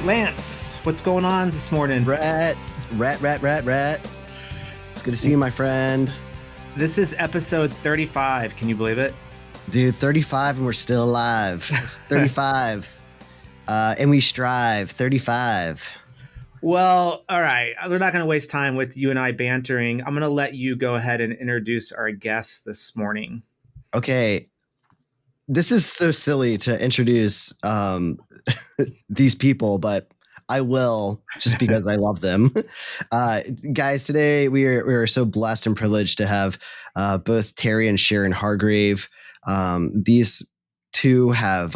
Lance, what's going on this morning? Rat. It's good to see you, my friend. This is episode 35. Can you believe it? Dude, 35 and we're still alive. It's 35. And we strive. 35. Well, all right. We're not going to waste time with you and I bantering. I'm going to let you go ahead and introduce our guests this morning. Okay. This is so silly to introduce these people, but I will, just because I love them. Guys, today we are so blessed and privileged to have both Terry and Sharon Hargrave. These two have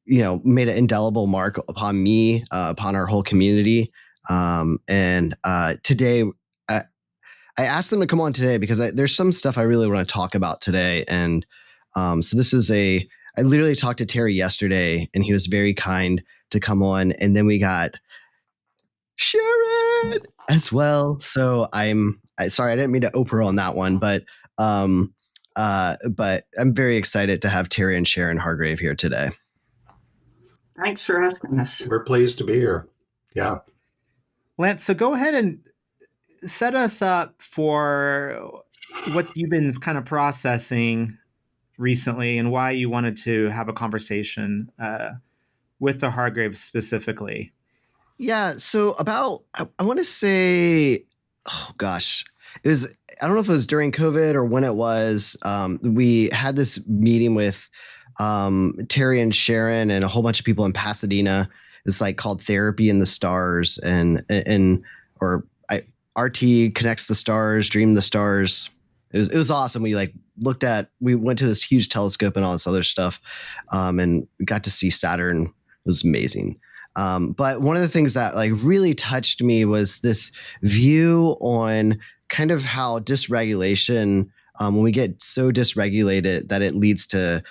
made an indelible mark upon me, upon our whole community. And today, I asked them to come on today because there's some stuff I really want to talk about today. And so this is I literally talked to Terry yesterday, and he was very kind to come on. And then we got Sharon as well. So sorry, I didn't mean to Oprah on that one, but I'm very excited to have Terry and Sharon Hargrave here today. Thanks for asking us. We're pleased to be here. Yeah. Lance, so go ahead and set us up for what you've been kind of processing recently and why you wanted to have a conversation with the Hargraves specifically. Yeah. So I want to say, oh gosh, it was, I don't know if it was during COVID or when it was, we had this meeting with Terry and Sharon and a whole bunch of people in Pasadena. It's like called Therapy in the Stars RT Connects the Stars, Dream the Stars. It was awesome. We went to this huge telescope and all this other stuff, and we got to see Saturn. It was amazing. But one of the things that really touched me was this view on kind of how dysregulation, when we get so dysregulated that it leads to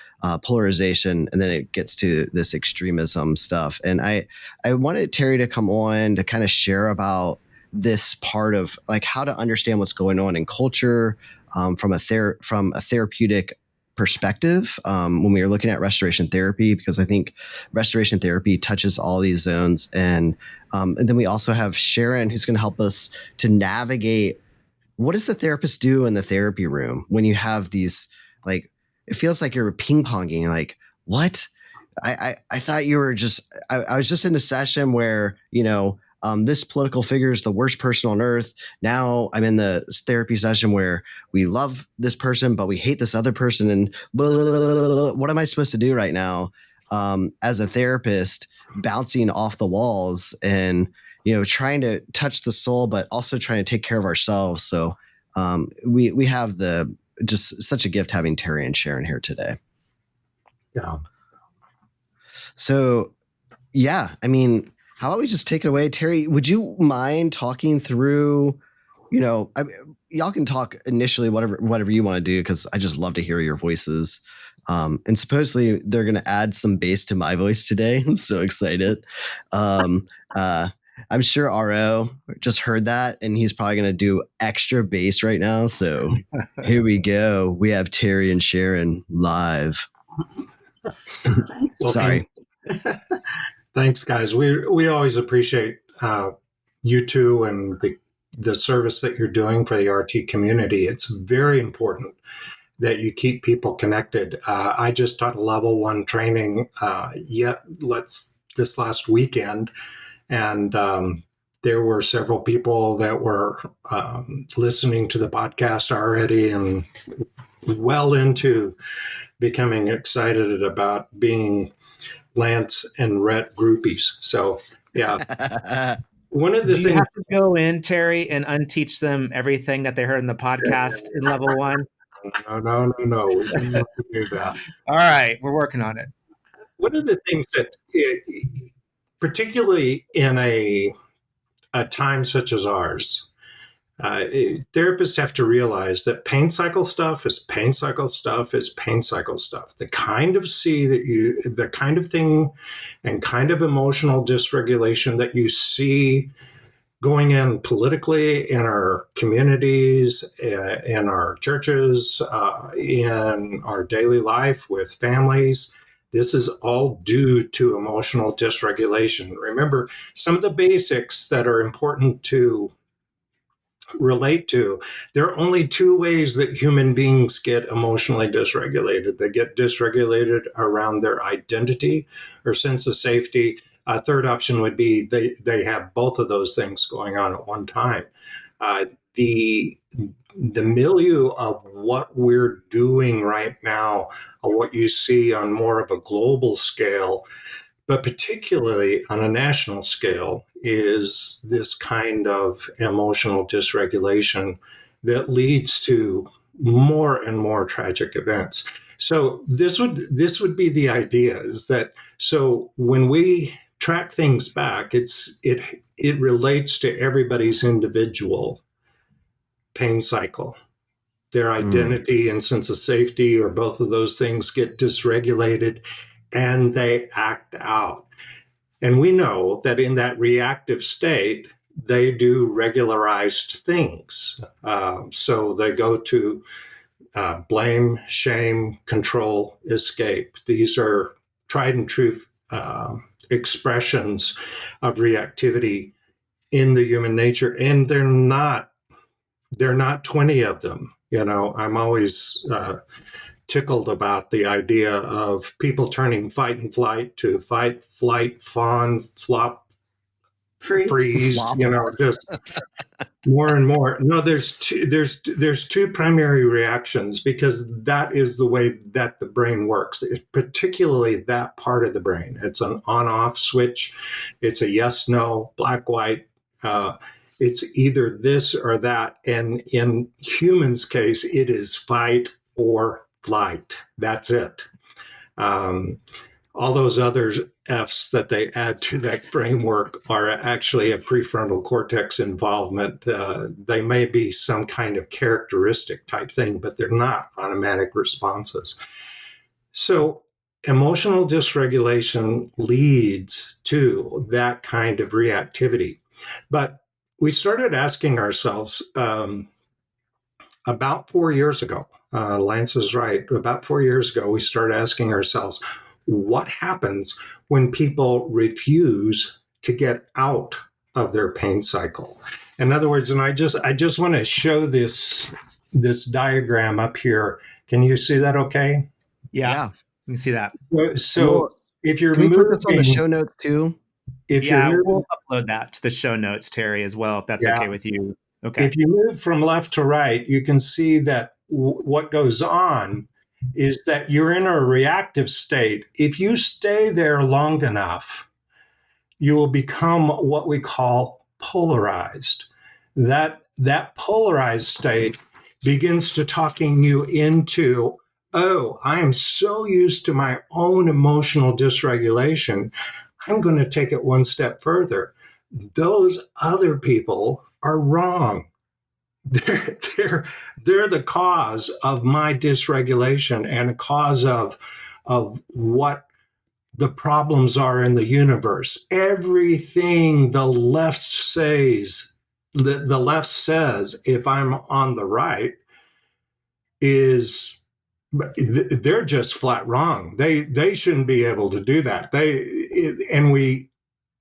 polarization, and then it gets to this extremism stuff. And I wanted Terry to come on to kind of share about this part of how to understand what's going on in culture from a therapeutic perspective when we are looking at restoration therapy, because I think restoration therapy touches all these zones. And then we also have Sharon, who's going to help us to navigate what does the therapist do in the therapy room when you have these, it feels like you're ping-ponging, what? I thought you were I was just in a session where, this political figure is the worst person on earth. Now I'm in the therapy session where we love this person, but we hate this other person. And blah, blah, blah, blah, blah. What am I supposed to do right now as a therapist, bouncing off the walls and, trying to touch the soul, but also trying to take care of ourselves. So we have just such a gift having Terry and Sharon here today. Yeah. So, yeah, how about we just take it away? Terry, would you mind talking through, y'all can talk initially, whatever you want to do, because I just love to hear your voices. And supposedly they're going to add some bass to my voice today. I'm so excited. I'm sure RO just heard that, and he's probably going to do extra bass right now. So here we go. We have Terry and Sharon live. Sorry. Thanks, guys. We always appreciate you two and the service that you're doing for the RT community. It's very important that you keep people connected. I just taught a level 1 training this last weekend, and there were several people that were listening to the podcast already and well into becoming excited about being Lance and Rhett groupies. So, yeah. One of the things. Do you have to go in, Terry, and unteach them everything that they heard in the podcast in level 1? No. We don't have to do that. All right. We're working on it. One of the things that, particularly in a time such as ours, therapists have to realize that pain cycle stuff is pain cycle stuff is pain cycle stuff. The kind of the kind of thing and kind of emotional dysregulation that you see going in politically in our communities, in our churches, in our daily life with families, This is all due to emotional dysregulation. Remember, some of the basics that are important to relate to, there are only two ways that human beings get emotionally dysregulated. They get dysregulated around their identity or sense of safety. A third option would be they have both of those things going on at one time. Uh, the the milieu of what we're doing right now, what you see on more of a global scale, but particularly on a national scale, is this kind of emotional dysregulation that leads to more and more tragic events. So this would be the idea, is that so when we track things back, it relates to everybody's individual pain cycle. Their identity and sense of safety, or both of those things, get dysregulated and they act out. And we know that in that reactive state, they do regularized things. So they go to blame, shame, control, escape. These are tried and true expressions of reactivity in the human nature, and they're not 20 of them. I'm always tickled about the idea of people turning fight and flight to fight, flight, fawn, flop, freeze, Flop. just more and more. No, there's two primary reactions, because that is the way that the brain works. Particularly that part of the brain. It's an on-off switch. It's a yes, no, black, white. It's either this or that. And in humans' case, it is fight or flight. That's it. All those other F's that they add to that framework are actually a prefrontal cortex involvement. They may be some kind of characteristic type thing, but they're not automatic responses. So emotional dysregulation leads to that kind of reactivity. But we started asking ourselves about 4 years ago, Lance is right, about 4 years ago, we started asking ourselves, what happens when people refuse to get out of their pain cycle? In other words, and I just want to show this diagram up here. Can you see that okay? Yeah. You can see that. So if you're Can we moving, put this on the show notes too? if you're moving, we'll upload that to the show notes, Terry, as well, if that's okay with you. Okay. if you move from left to right, you can see that what goes on is that you're in a reactive state. If you stay there long enough, you will become what we call polarized. That polarized state begins to talking you into, oh, I am so used to my own emotional dysregulation, I'm going to take it one step further. Those other people are wrong. They're the cause of my dysregulation and a cause of what the problems are in the universe. Everything the left says, the left says, if I'm on the right, is they're just flat wrong. They shouldn't be able to do that. And we,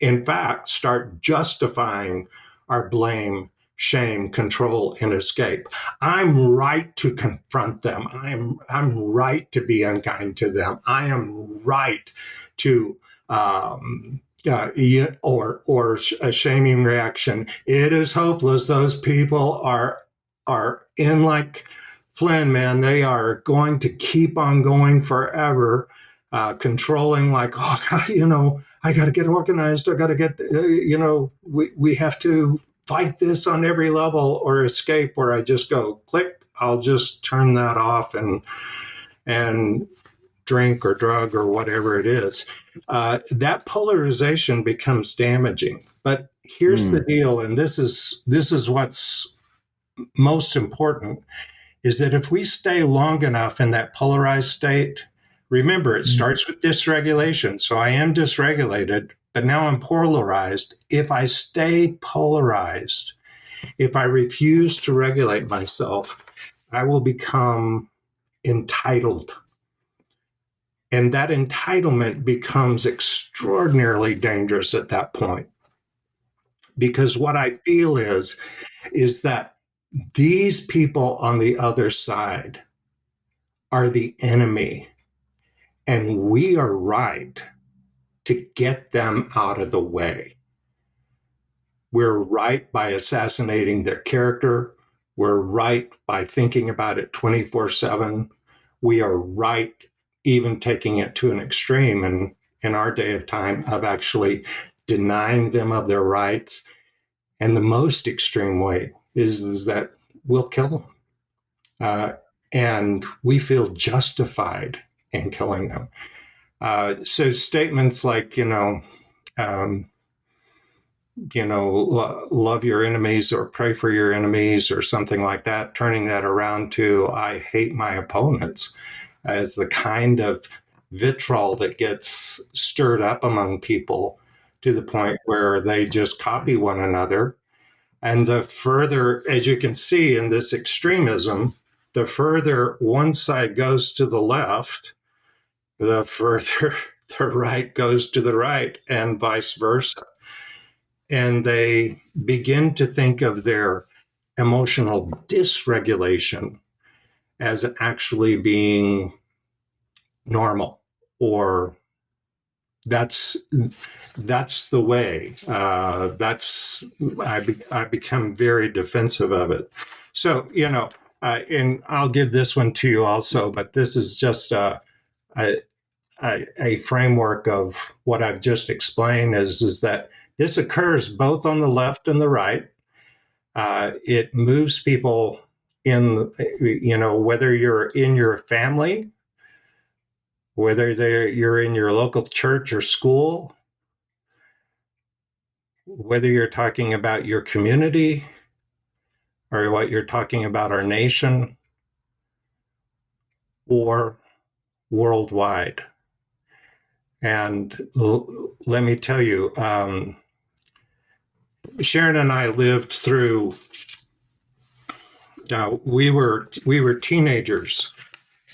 in fact, start justifying our blame, shame, control, and escape. I'm right to confront them. I'm right to be unkind to them. I am right to or a shaming reaction. It is hopeless. Those people are in like Flynn, man. They are going to keep on going forever, controlling like, oh God, I got to get organized. I got to get, we have to fight this on every level or escape, where I just go click. I'll just turn that off and drink or drug or whatever it is. That polarization becomes damaging. But here's the deal, and this is what's most important, is that if we stay long enough in that polarized state, remember, it starts with dysregulation. So I am dysregulated, but now I'm polarized. If I stay polarized, if I refuse to regulate myself, I will become entitled. And that entitlement becomes extraordinarily dangerous at that point. Because what I feel is that these people on the other side are the enemy, and we are right to get them out of the way. We're right by assassinating their character. We're right by thinking about it 24/7. We are right even taking it to an extreme in our day of time of actually denying them of their rights. And the most extreme way is that we'll kill them. And we feel justified in killing them. So statements like, love your enemies or pray for your enemies or something like that, turning that around to I hate my opponents as the kind of vitriol that gets stirred up among people to the point where they just copy one another. And the further, as you can see in this extremism, the further one side goes to the left, the further the right goes to the right, and vice versa. And they begin to think of their emotional dysregulation as actually being normal, or that's the way. I become very defensive of it. So and I'll give this one to you also, but this is just a framework of what I've just explained. Is that this occurs both on the left and the right. It moves people in, whether you're in your family, whether you're in your local church or school, whether you're talking about your community or what you're talking about our nation or worldwide. And let me tell you, Sharon and I lived through, we were teenagers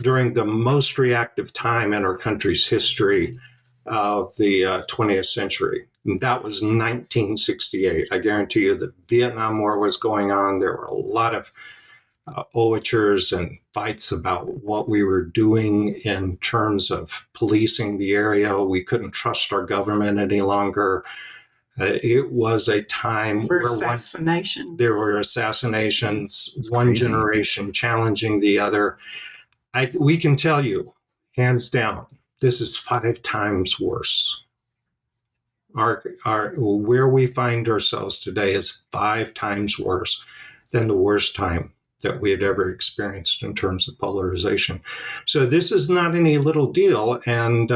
during the most reactive time in our country's history of the 20th century. And that was 1968. I guarantee you the Vietnam War was going on. There were a lot of overtures and fights about what we were doing in terms of policing the area. We couldn't trust our government any longer. It was a time where there were assassinations, one generation challenging the other. We can tell you, hands down, this is 5 times worse. Our where we find ourselves today is 5 times worse than the worst time that we had ever experienced in terms of polarization. So this is not any little deal, and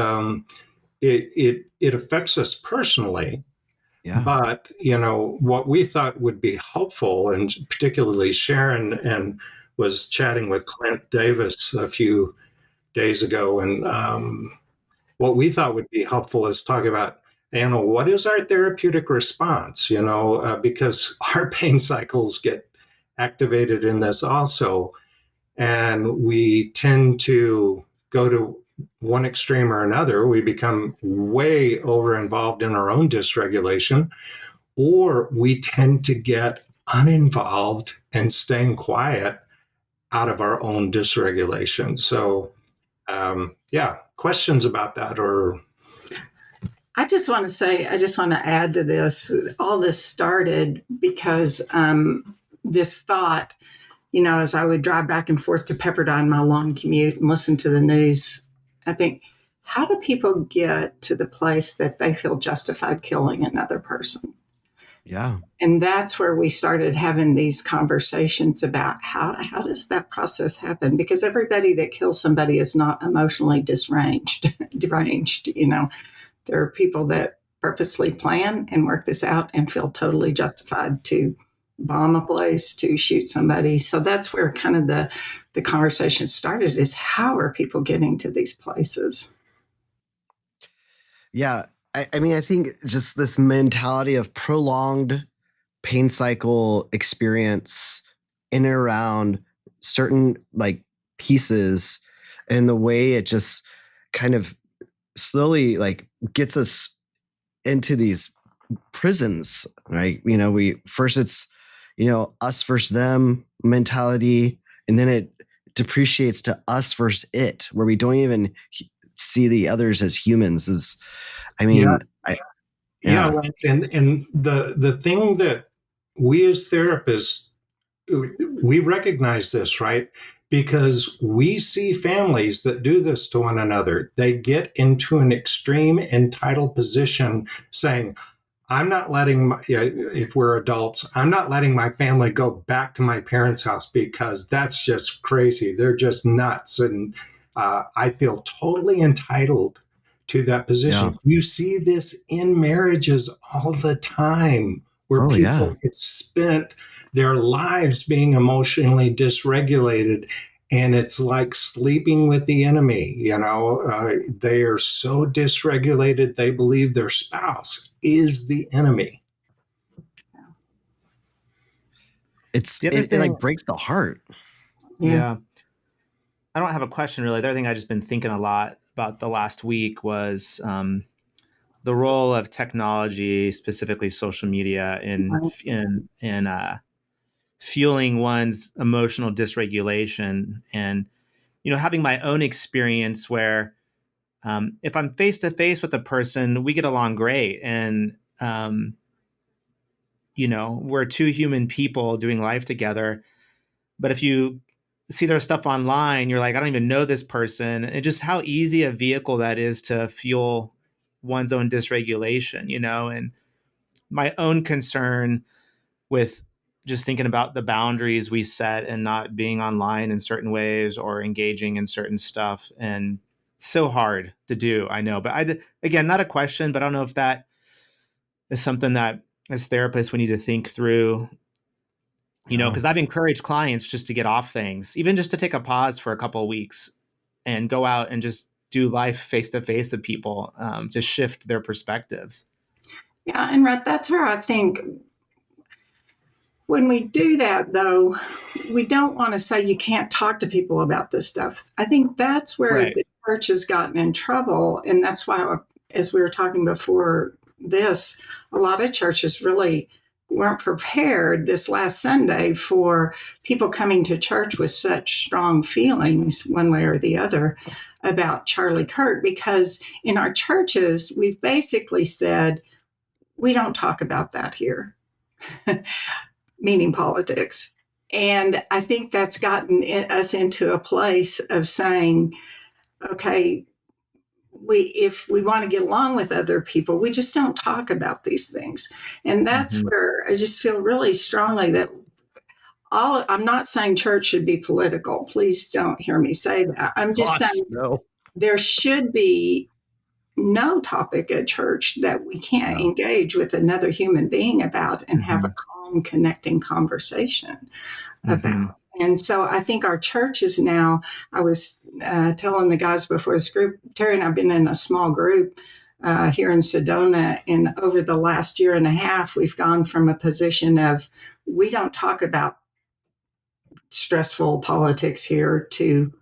it affects us personally. Yeah. But what we thought would be helpful, and particularly Sharon and was chatting with Clint Davis a few days ago, and what we thought would be helpful is talk about, what is our therapeutic response? Because our pain cycles get activated in this also, and we tend to go to one extreme or another. We become way over involved in our own dysregulation, or we tend to get uninvolved and staying quiet out of our own dysregulation. So, questions about that? Or I just want to add to this. All this started because this thought, as I would drive back and forth to Pepperdine, my long commute, and listen to the news, I think, how do people get to the place that they feel justified killing another person? Yeah. And that's where we started having these conversations about how does that process happen? Because everybody that kills somebody is not emotionally deranged. There are people that purposely plan and work this out and feel totally justified to bomb a place, to shoot somebody. So that's where kind of the conversation started, is how are people getting to these places? Yeah. I mean, I think just this mentality of prolonged pain cycle experience in and around certain pieces, and the way it just kind of slowly like gets us into these prisons, right? It's, us versus them mentality. And then it depreciates to us versus it, where we don't even see the others as humans. Yeah, yeah, Yeah. Lance. And the thing that we as therapists, we recognize this, right? Because we see families that do this to one another. They get into an extreme entitled position saying, I'm not letting if we're adults, I'm not letting my family go back to my parents' house because that's just crazy. They're just nuts. And I feel totally entitled to that Yeah. position. You see this in marriages all the time where Oh yeah. people get spent their lives being emotionally dysregulated. And it's like sleeping with the enemy. They are so dysregulated, they believe their spouse is the enemy. The other It like thing, breaks the heart. yeah, I don't have a question really. The other thing I just been thinking a lot about the last week was the role of technology, specifically social media, in fueling one's emotional dysregulation, and having my own experience where if I'm face to face with a person, we get along great, and we're two human people doing life together. But if you see their stuff online, you're like, I don't even know this person. And just how easy a vehicle that is to fuel one's own dysregulation, and my own concern with just thinking about the boundaries we set and not being online in certain ways or engaging in certain stuff. And it's so hard to do, I know. But again, not a question, but I don't know if that is something that as therapists we need to think through, because I've encouraged clients just to get off things, even just to take a pause for a couple of weeks and go out and just do life face to face with people, to shift their perspectives. Yeah, and Rhett, that's where I think when we do that, though, we don't want to say you can't talk to people about this stuff. I think that's where Right. the church has gotten in trouble. And that's why, as we were talking before this, a lot of churches really weren't prepared this last Sunday for people coming to church with such strong feelings, one way or the other, about Charlie Kirk. Because in our churches, we've basically said, we don't talk about that here. Meaning politics. And I think that's gotten us into a place of saying, okay, if we want to get along with other people, we just don't talk about these things. And that's where I just feel really strongly that I'm not saying church should be political. Please don't hear me say that. I'm just saying there should be no topic at church that we can't engage with another human being about and have a calm, connecting conversation about. And so I think our churches now, I was telling the guys before this group, Terry and I have been in a small group here in Sedona. And over the last year and a half, we've gone from a position of we don't talk about stressful politics here to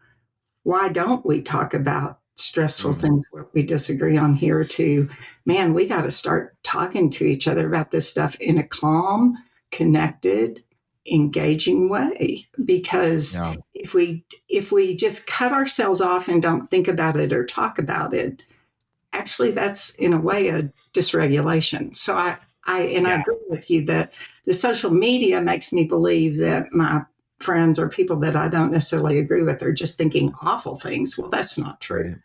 why don't we talk about stressful things where we disagree on here to, man, we got to start talking to each other about this stuff in a calm, connected, engaging way. Because if we just cut ourselves off and don't think about it or talk about it, actually that's in a way a dysregulation. So I agree with you that the social media makes me believe that my friends or people that I don't necessarily agree with are just thinking awful things. Well, that's not true.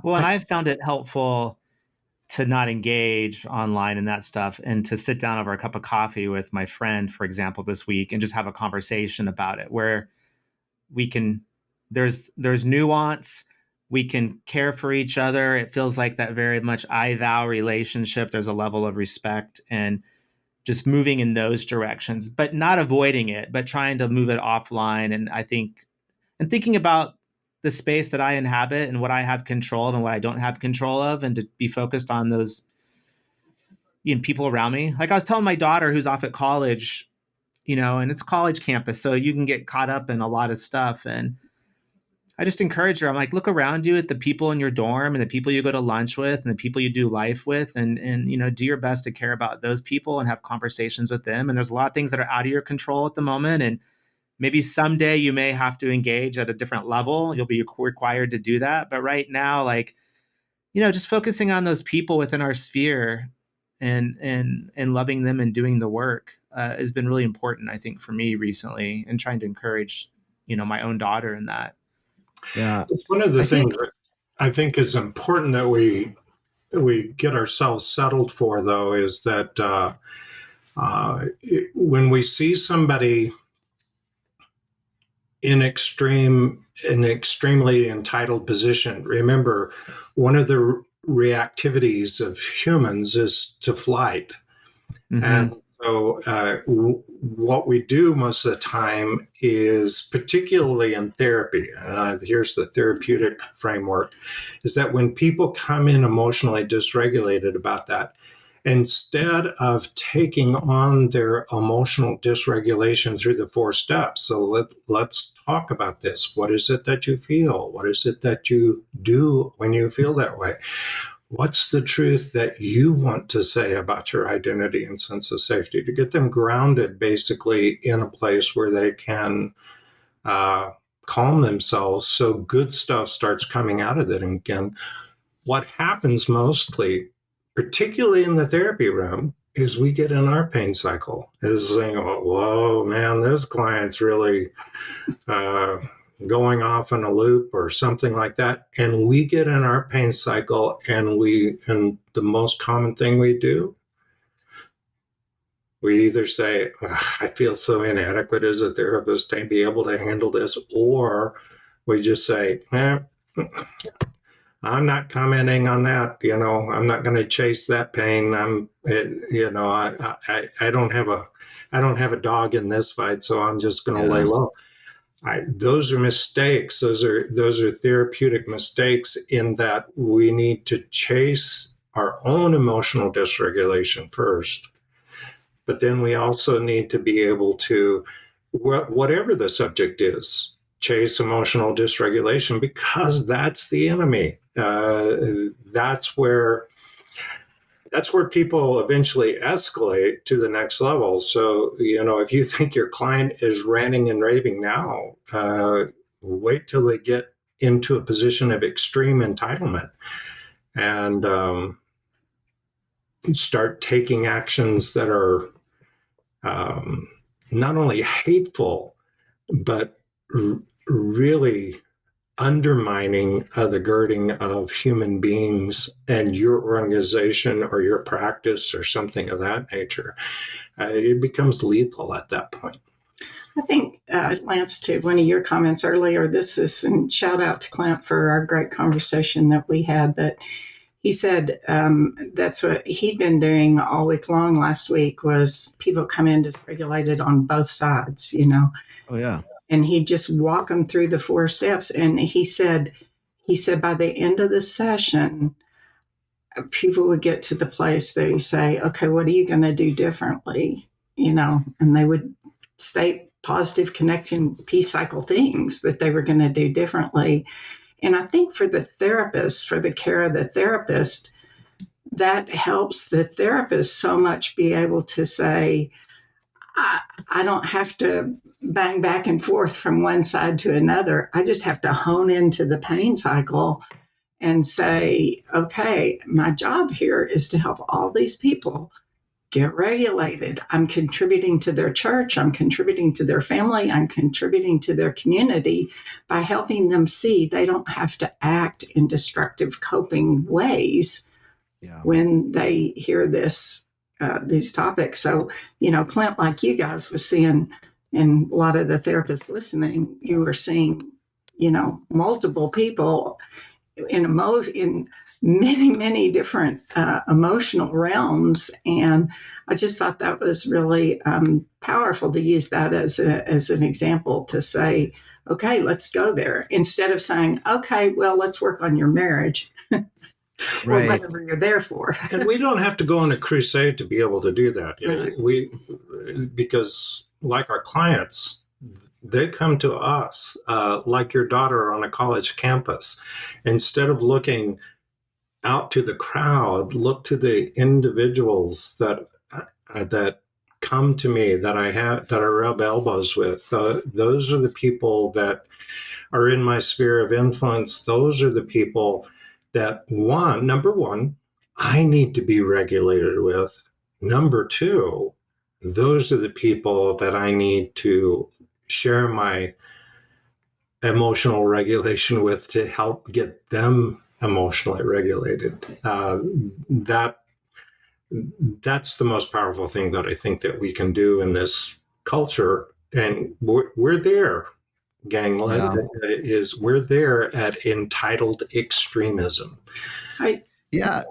Well, and I've found it helpful to not engage online and that stuff, and to sit down over a cup of coffee with my friend, for example, this week, and just have a conversation about it where we can, there's nuance. We can care for each other. It feels like that very much I thou relationship. There's a level of respect and just moving in those directions, but not avoiding it, but trying to move it offline. And I think, and thinking about the space that I inhabit and what I have control of and what I don't have control of, and to be focused on those people around me. Like I was telling my daughter who's off at college, and it's a college campus, so you can get caught up in a lot of stuff. And I just encourage her. I'm like, look around you at the people in your dorm and the people you go to lunch with and the people you do life with, and do your best to care about those people and have conversations with them. And there's a lot of things that are out of your control at the moment, and maybe someday you may have to engage at a different level. You'll be required to do that. But right now, like, just focusing on those people within our sphere and loving them and doing the work has been really important, I think, for me recently, and trying to encourage, my own daughter in that. Yeah. It's one of the things that I think is important that we get ourselves settled for, though, is that when we see somebody in an extremely entitled position, remember, one of the reactivities of humans is to flight. Mm-hmm. And so what we do most of the time is, particularly in therapy, here's the therapeutic framework, is that when people come in emotionally dysregulated about that, instead of taking on their emotional dysregulation through the 4 steps, so let's talk about this. What is it that you feel? What is it that you do when you feel that way? What's the truth that you want to say about your identity and sense of safety, to get them grounded basically in a place where they can calm themselves so good stuff starts coming out of it. And again, what happens mostly, particularly in the therapy room, is we get in our pain cycle, is saying, oh, whoa, man, this client's really going off in a loop or something like that. And we get in our pain cycle, and the most common thing we do, we either say, I feel so inadequate as a therapist to be able to handle this, or we just say, I'm not commenting on that. I'm not going to chase that pain. I don't have a dog in this fight, so I'm just going to lay low. Those are mistakes. Those are therapeutic mistakes, in that we need to chase our own emotional dysregulation first. But then we also need to be able to, whatever the subject is, chase emotional dysregulation, because that's the enemy. That's where people eventually escalate to the next level. So, if you think your client is ranting and raving now, wait till they get into a position of extreme entitlement and start taking actions that are not only hateful, but really undermining the girding of human beings and your organization or your practice or something of that nature. It becomes lethal at that point. I think, Lance, to one of your comments earlier, and shout out to Clint for our great conversation that we had, but he said that's what he'd been doing all week long last week, was people come in dysregulated on both sides, Oh, yeah. And he'd just walk them through the 4 steps. And he said by the end of the session, people would get to the place that you say, okay, what are you going to do differently? And they would state positive connection, peace cycle things that they were going to do differently. And I think for the therapist, for the care of the therapist, that helps the therapist so much be able to say, I don't have to bang back and forth from one side to another. I just have to hone into the pain cycle and say, okay, my job here is to help all these people get regulated. I'm contributing to their church. I'm contributing to their family. I'm contributing to their community by helping them see they don't have to act in destructive coping ways when they hear these topics. So, Clint, like you guys was seeing, and a lot of the therapists listening, you were seeing, multiple people in many, many different emotional realms. And I just thought that was really powerful to use that as an example to say, okay, let's go there, instead of saying, okay, well, let's work on your marriage. Or whatever you're there for. And we don't have to go on a crusade to be able to do that. Right. Because like our clients, They come to us like your daughter on a college campus. Instead of looking out to the crowd, look to the individuals that come to me, that I rub elbows with. Those are the people that are in my sphere of influence. Those are the people that number one, I need to be regulated with. Number two, those are the people that I need to share my emotional regulation with to help get them emotionally regulated. That's the most powerful thing that I think that we can do in this culture, and we're there. Gangland is we're there at entitled extremism. Yeah.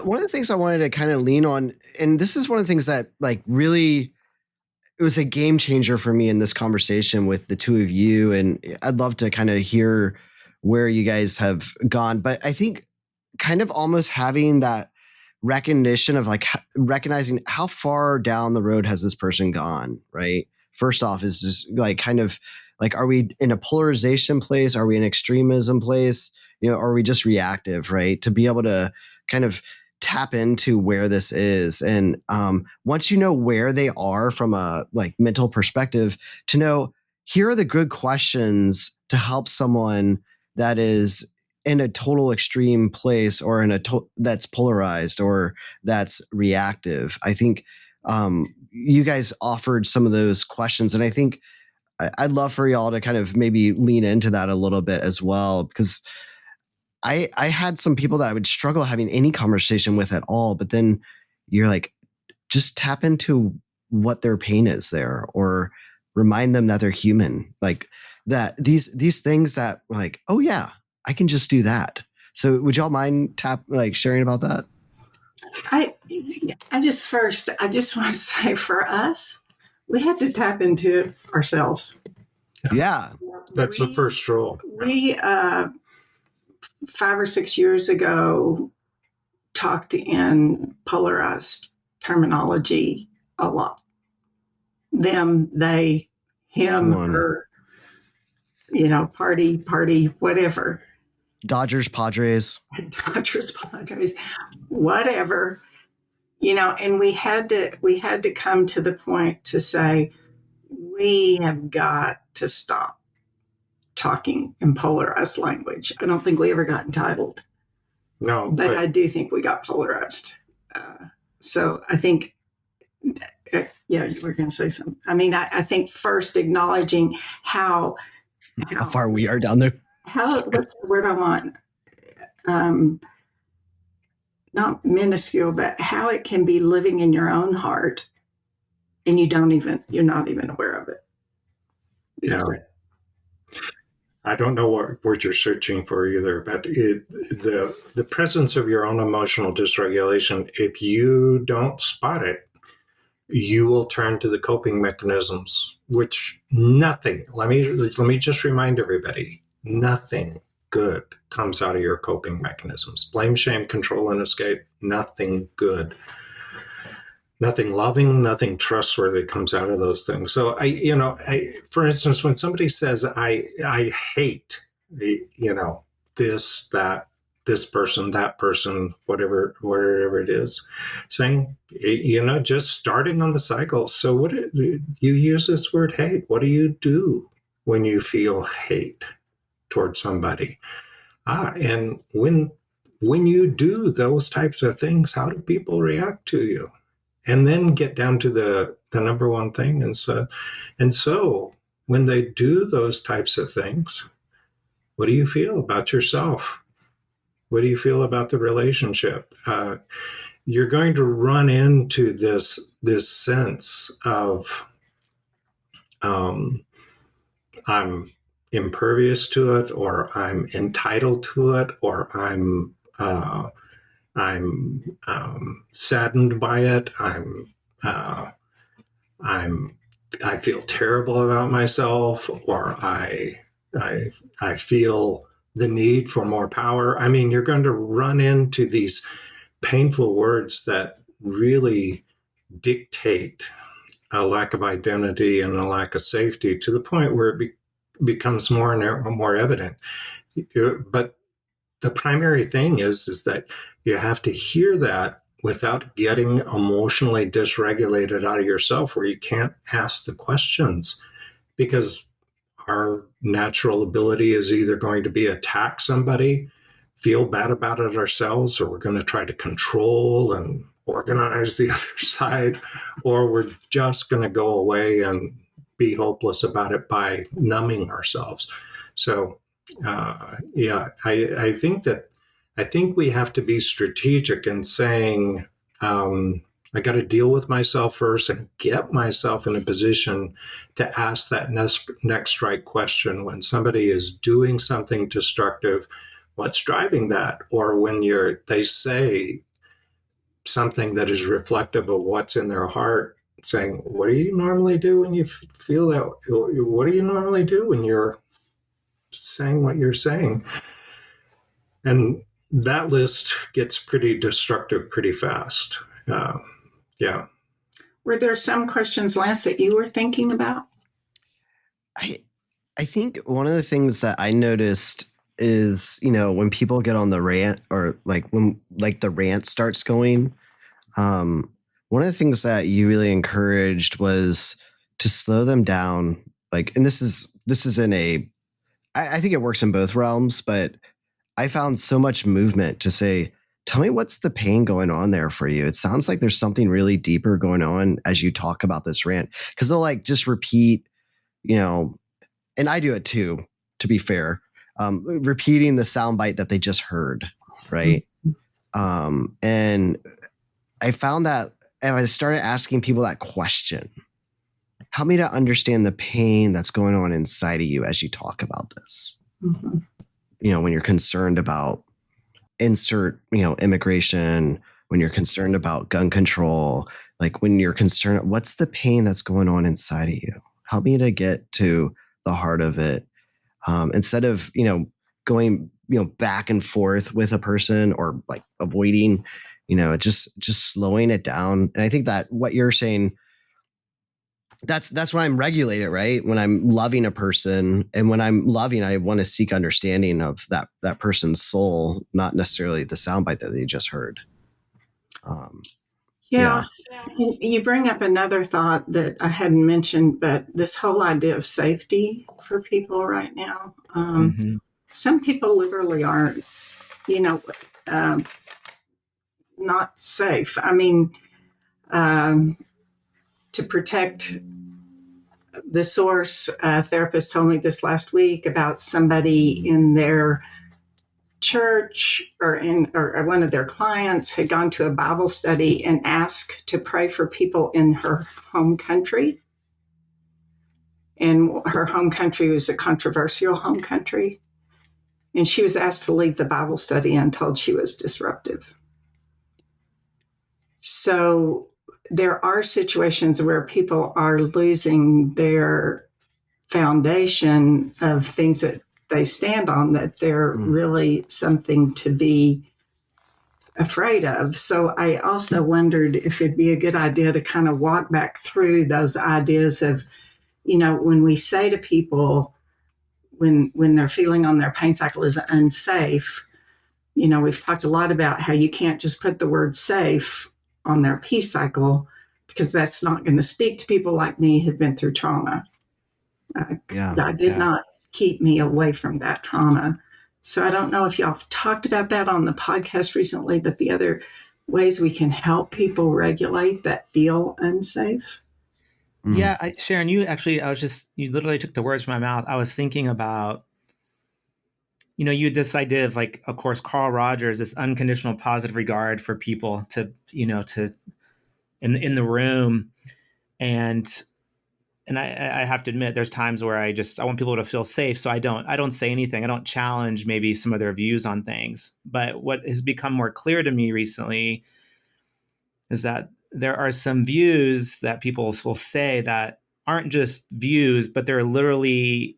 One of the things I wanted to kind of lean on, and this is one of the things that like really, it was a game changer for me in this conversation with the two of you. And I'd love to kind of hear where you guys have gone. But I think kind of almost having that recognition of like recognizing how far down the road has this person gone, right? First off, is just like kind of like, are we in a polarization place? Are we in extremism place? Are we just reactive, right? To be able to kind of tap into where this is. And once you know where they are from a like mental perspective, to know here are the good questions to help someone that is in a total extreme place or in that's polarized or that's reactive. I think you guys offered some of those questions, and I think I'd love for y'all to kind of maybe lean into that a little bit as well, because I had some people that I would struggle having any conversation with at all, but then you're like, just tap into what their pain is there, or remind them that they're human, like that these things that like, oh yeah, I can just do that. So would y'all mind sharing about that? I just want to say, for us, we had to tap into it ourselves. Yeah. That's the first rule. We 5 or 6 years ago talked in polarized terminology a lot. Them, they, him, her, party, whatever. Dodgers, Padres, whatever. And we had to come to the point to say, we have got to stop talking in polarized language. I don't think we ever got entitled. No, but I do think we got polarized. So I think, yeah, you were going to say something. I mean, I think first acknowledging how far we are down there. What's the word I want? Not minuscule, but how it can be living in your own heart, and you're not even aware of it. Yeah. I don't know what you're searching for either, but the presence of your own emotional dysregulation, if you don't spot it, you will turn to the coping mechanisms, which let me just remind everybody, nothing good comes out of your coping mechanisms. Blame, shame, control, and escape, nothing good. Nothing loving, nothing trustworthy comes out of those things. So for instance, when somebody says, I hate, this, that, this person, that person, whatever it is, saying, just starting on the cycle. So you use this word hate. What do you do when you feel hate towards somebody? And when you do those types of things, how do people react to you? And then get down to the number one thing. And so when they do those types of things, what do you feel about yourself? What do you feel about the relationship? You're going to run into this sense of I'm impervious to it, or I'm entitled to it, or I'm saddened by it. I feel terrible about myself, or I feel the need for more power. I mean, you're going to run into these painful words that really dictate a lack of identity and a lack of safety to the point where it becomes more and more evident. But the primary thing is that you have to hear that without getting emotionally dysregulated out of yourself, where you can't ask the questions, because our natural ability is either going to be attack somebody, feel bad about it ourselves, or we're going to try to control and organize the other side, or we're just going to go away and be hopeless about it by numbing ourselves. So, I think we have to be strategic in saying, I got to deal with myself first and get myself in a position to ask that next right question when somebody is doing something destructive. What's driving that? Or when they say something that is reflective of what's in their heart, saying, what do you normally do when you feel that? What do you normally do when you're saying what you're saying? And that list gets pretty destructive pretty fast. Yeah. Were there some questions, Lance, that you were thinking about? I think one of the things that I noticed is, when people get on the rant, or when the rant starts going, one of the things that you really encouraged was to slow them down. And this is I think it works in both realms, but I found so much movement to say, tell me what's the pain going on there for you. It sounds like there's something really deeper going on as you talk about this rant, because they'll just repeat, and I do it too, to be fair, repeating the soundbite that they just heard. Right. And I found that if I started asking people that question, help me to understand the pain that's going on inside of you as you talk about this. Mm-hmm. When you're concerned about immigration, when you're concerned about gun control, when you're concerned, what's the pain that's going on inside of you? Help me to get to the heart of it. Instead of, going, back and forth with a person, or avoiding, just slowing it down. And I think that what you're saying, that's when I'm regulated, right? When I'm loving a person, and when I'm loving, I want to seek understanding of that person's soul, not necessarily the soundbite that they just heard. Yeah. You bring up another thought that I hadn't mentioned, but this whole idea of safety for people right now. Some people literally aren't, not safe. I mean, to protect the source, a therapist told me this last week about somebody in their church, or one of their clients had gone to a Bible study and asked to pray for people in her home country. And her home country was a controversial home country. And she was asked to leave the Bible study and told she was disruptive. So there are situations where people are losing their foundation of things that they stand on, that they're really something to be afraid of. So I also wondered if it'd be a good idea to kind of walk back through those ideas of, when we say to people, when they're feeling on their pain cycle is unsafe, we've talked a lot about how you can't just put the word safe on their peace cycle, because that's not going to speak to people like me who've been through trauma. God did not keep me away from that trauma. So I don't know if y'all have talked about that on the podcast recently, but the other ways we can help people regulate that feel unsafe. Yeah, Sharon, you literally took the words from my mouth. I was thinking about, you had this idea of of course, Carl Rogers, this unconditional positive regard for people to in the room. And I have to admit, there's times where I want people to feel safe. So I don't say anything. I don't challenge maybe some of their views on things. But what has become more clear to me recently is that there are some views that people will say that aren't just views, but they're literally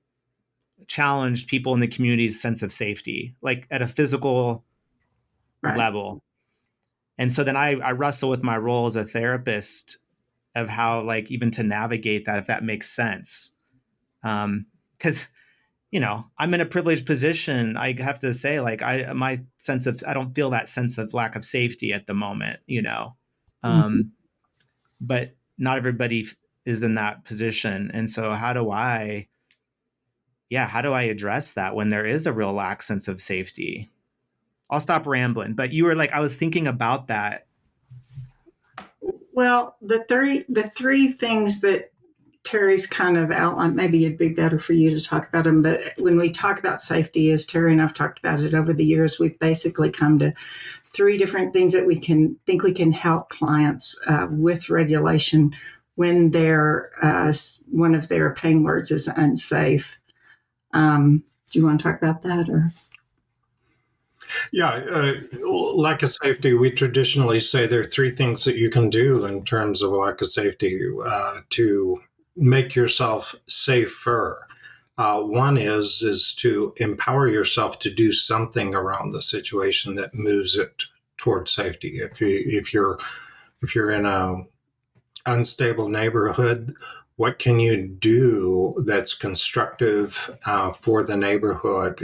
challenged people in the community's sense of safety, like at a physical level. And so then I wrestle with my role as a therapist of how, like, even to navigate that, if that makes sense. Because I'm in a privileged position. I have to say, like, I don't feel that sense of lack of safety at the moment, Mm-hmm. but not everybody is in that position. And so how do I address that when there is a real lack sense of safety? I'll stop rambling, but you were like, I was thinking about that. Well, the three things that Terry's kind of outlined, maybe it'd be better for you to talk about them. But when we talk about safety, as Terry and I've talked about it over the years, we've basically come to three different things that we can help clients with regulation when one of their pain words is unsafe. Do you want to talk about that, or? Yeah, lack of safety, we traditionally say there are three things that you can do in terms of lack of safety to make yourself safer. One is to empower yourself to do something around the situation that moves it towards safety. If you're in a unstable neighborhood, what can you do that's constructive for the neighborhood?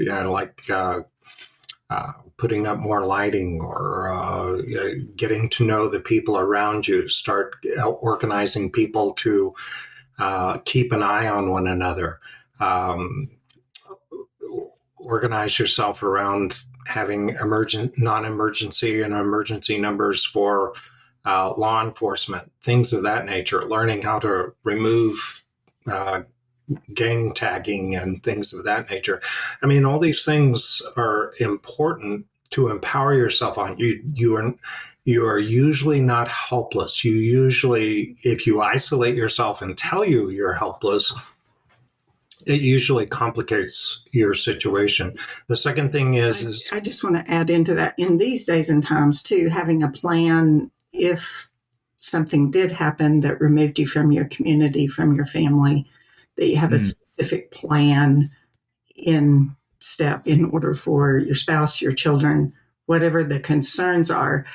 Putting up more lighting, or getting to know the people around you. Start organizing people to keep an eye on one another. Organize yourself around having non-emergency and emergency numbers for law enforcement, things of that nature. Learning how to remove gang tagging and things of that nature. I mean, all these things are important to empower yourself on. You are usually not helpless. You usually, if you isolate yourself and tell you're helpless, it usually complicates your situation. The second thing is I just want to add into that, in these days and times too, having a plan if something did happen that removed you from your community, from your family, that you have a specific plan in order for your spouse, your children, whatever the concerns are,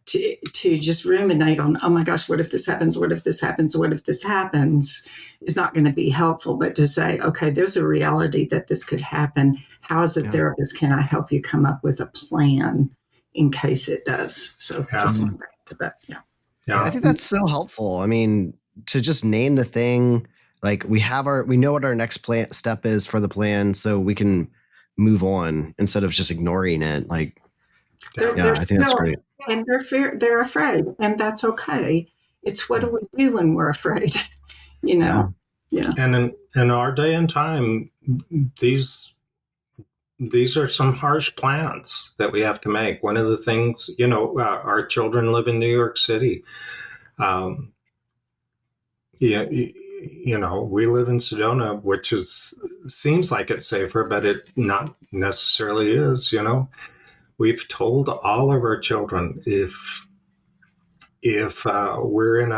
to just ruminate on, oh my gosh, what if this happens? What if this happens? What if this happens? Is not going to be helpful. But to say, okay, there's a reality that this could happen. How, as a therapist, can I help you come up with a plan in case it does? So just went back to that. Yeah, I think that's so helpful. I mean, to just name the thing, like we know what our next step is for the plan, so we can move on instead of just ignoring it. Like, I think that's great. And they're afraid, and that's okay. It's what do we do when we're afraid? Yeah. And in our day and time, these are some harsh plans that we have to make. One of the things, our children live in New York City. We live in Sedona, which seems like it's safer, but it not necessarily is. We've told all of our children, if we're in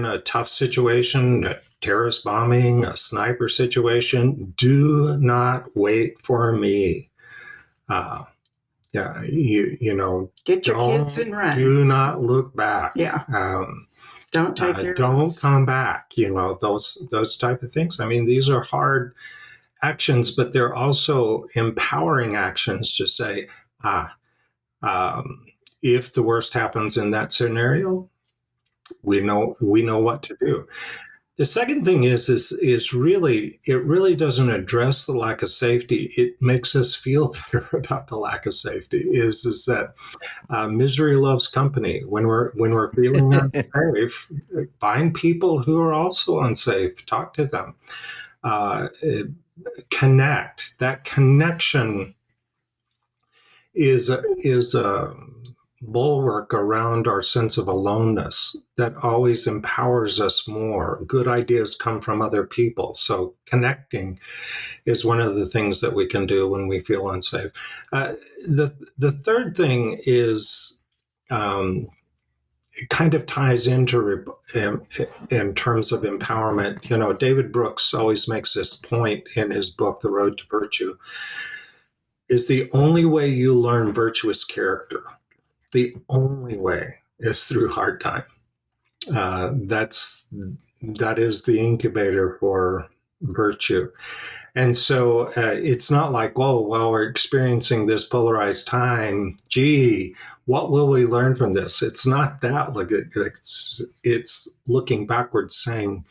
a tough situation, a terrorist bombing, a sniper situation, do not wait for me. Get your kids and run. Do not look back. Don't take care don't come back. Those type of things. I mean, these are hard actions, but they're also empowering actions to say, if the worst happens in that scenario, we know what to do. The second thing is really, it really doesn't address the lack of safety. It makes us feel better about the lack of safety. Is that misery loves company. When we're feeling unsafe, find people who are also unsafe. Talk to them. Connect. That connection is a bulwark around our sense of aloneness that always empowers us more. Good ideas come from other people. So connecting is one of the things that we can do when we feel unsafe. The third thing is, it kind of ties into in terms of empowerment. David Brooks always makes this point in his book, The Road to Virtue, is the only way you learn virtuous character. The only way is through hard time. That is the incubator for virtue. And so it's not like, oh, well, we're experiencing this polarized time. Gee, what will we learn from this? It's not that. It's looking backwards, saying,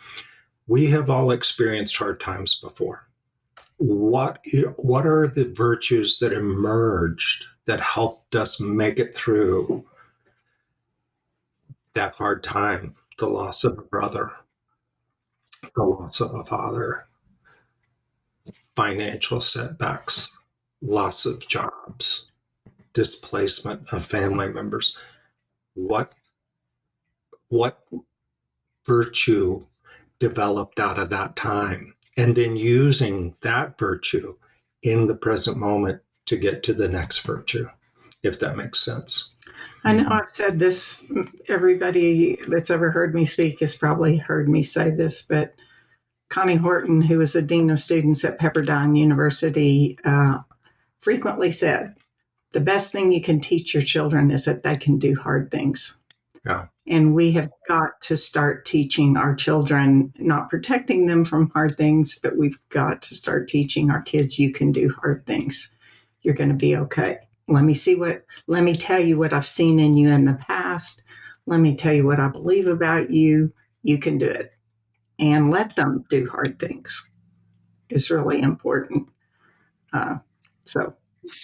we have all experienced hard times before. What are the virtues that emerged that helped us make it through that hard time? The loss of a brother, the loss of a father, financial setbacks, loss of jobs, displacement of family members. What virtue developed out of that time? And then using that virtue in the present moment to get to the next virtue, if that makes sense. I know I've said this, everybody that's ever heard me speak has probably heard me say this, but Connie Horton, who was the Dean of Students at Pepperdine University, frequently said, the best thing you can teach your children is that they can do hard things. Yeah. And we have got to start teaching our children, not protecting them from hard things, but we've got to start teaching our kids, you can do hard things. You're going to be okay. Let me tell you what I've seen in you in the past. Let me tell you what I believe about you. You can do it. And let them do hard things. It's really important. So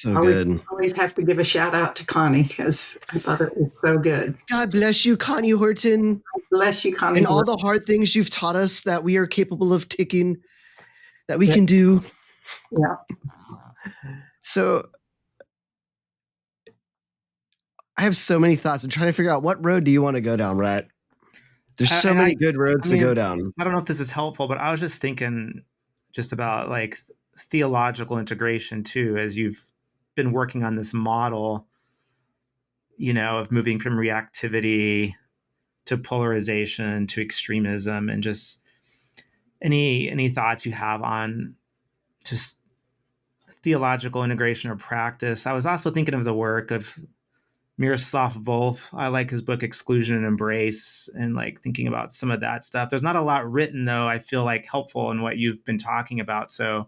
good. Always have to give a shout out to Connie because I thought it was so good. God bless you, Connie Horton. God bless you, Connie. And all the hard things you've taught us that we are capable of taking, that we can do. Yeah. So I have so many thoughts. I'm trying to figure out, what road do you want to go down, Rhett? There's so many good roads to go down. I don't know if this is helpful, but I was just thinking just about like theological integration too, as you've been working on this model, of moving from reactivity to polarization to extremism, and just any thoughts you have on just theological integration or practice. I was also thinking of the work of Miroslav Volf. I like his book Exclusion and Embrace, and like thinking about some of that stuff. There's not a lot written though, I feel like helpful in what you've been talking about. So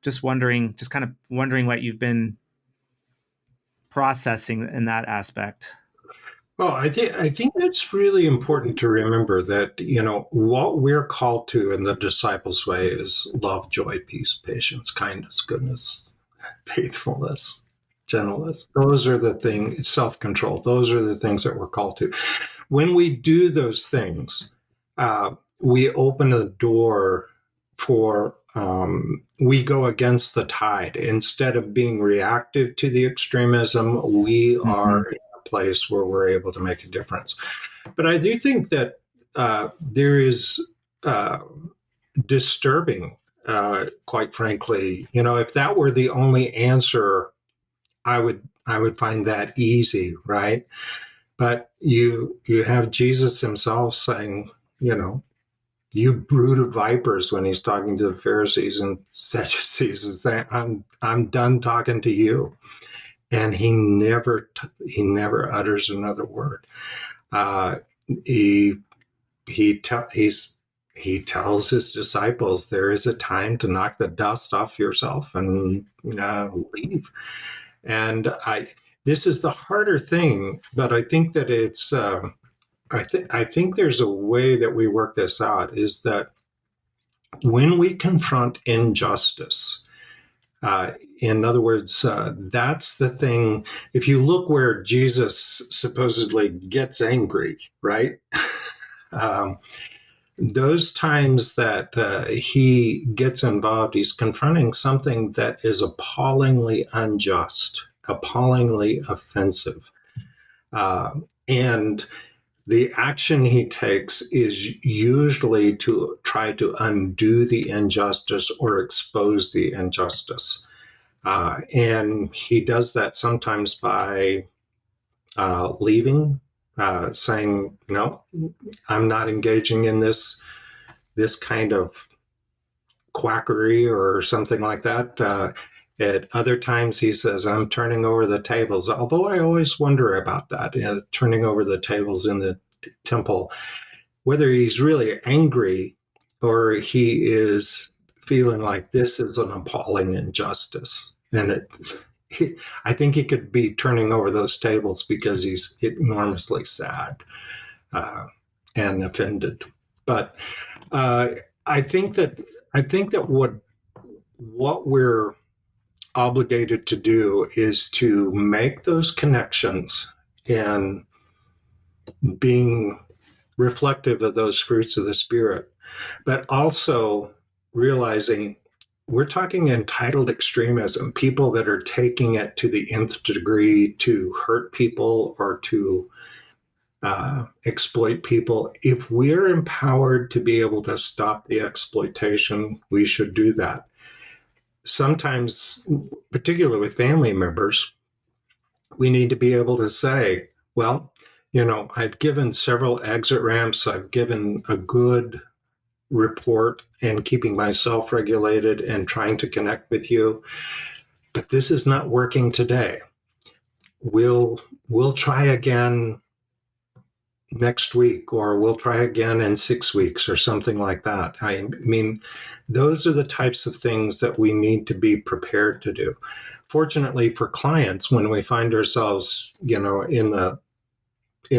just kind of wondering what you've been processing in that aspect. Well, I think it's really important to remember that, what we're called to in the disciples' way is love, joy, peace, patience, kindness, goodness, faithfulness, gentleness. Those are the things, self-control. Those are the things that we're called to. When we do those things, we open a door for, we go against the tide. Instead of being reactive to the extremism, we are in a place where we're able to make a difference. But I do think that there is disturbing, quite frankly. If that were the only answer, I would find that easy, right? But you have Jesus himself saying, you brood of vipers, when he's talking to the Pharisees and Sadducees, is saying, I'm done talking to you. And he never utters another word. He tells his disciples, there is a time to knock the dust off yourself and leave. And this is the harder thing, but I think that it's, I think there's a way that we work this out, is that when we confront injustice, in other words, that's the thing. If you look where Jesus supposedly gets angry, right? Those times that he gets involved, he's confronting something that is appallingly unjust, appallingly offensive. And the action he takes is usually to try to undo the injustice or expose the injustice. And he does that sometimes by leaving, saying, no, I'm not engaging in this kind of quackery or something like that. At other times, he says, I'm turning over the tables, although I always wonder about that, turning over the tables in the temple, whether he's really angry or he is feeling like this is an appalling injustice. And I think he could be turning over those tables because he's enormously sad and offended. But I think that what we're obligated to do is to make those connections and being reflective of those fruits of the Spirit, but also realizing we're talking entitled extremism, people that are taking it to the nth degree to hurt people or to exploit people. If we're empowered to be able to stop the exploitation, we should do that. Sometimes, particularly with family members, we need to be able to say, well, I've given several exit ramps, I've given a good report and keeping myself regulated and trying to connect with you, but this is not working today. We'll try again next week, or we'll try again in 6 weeks or something like that. I mean, those are the types of things that we need to be prepared to do. Fortunately for clients, when we find ourselves, in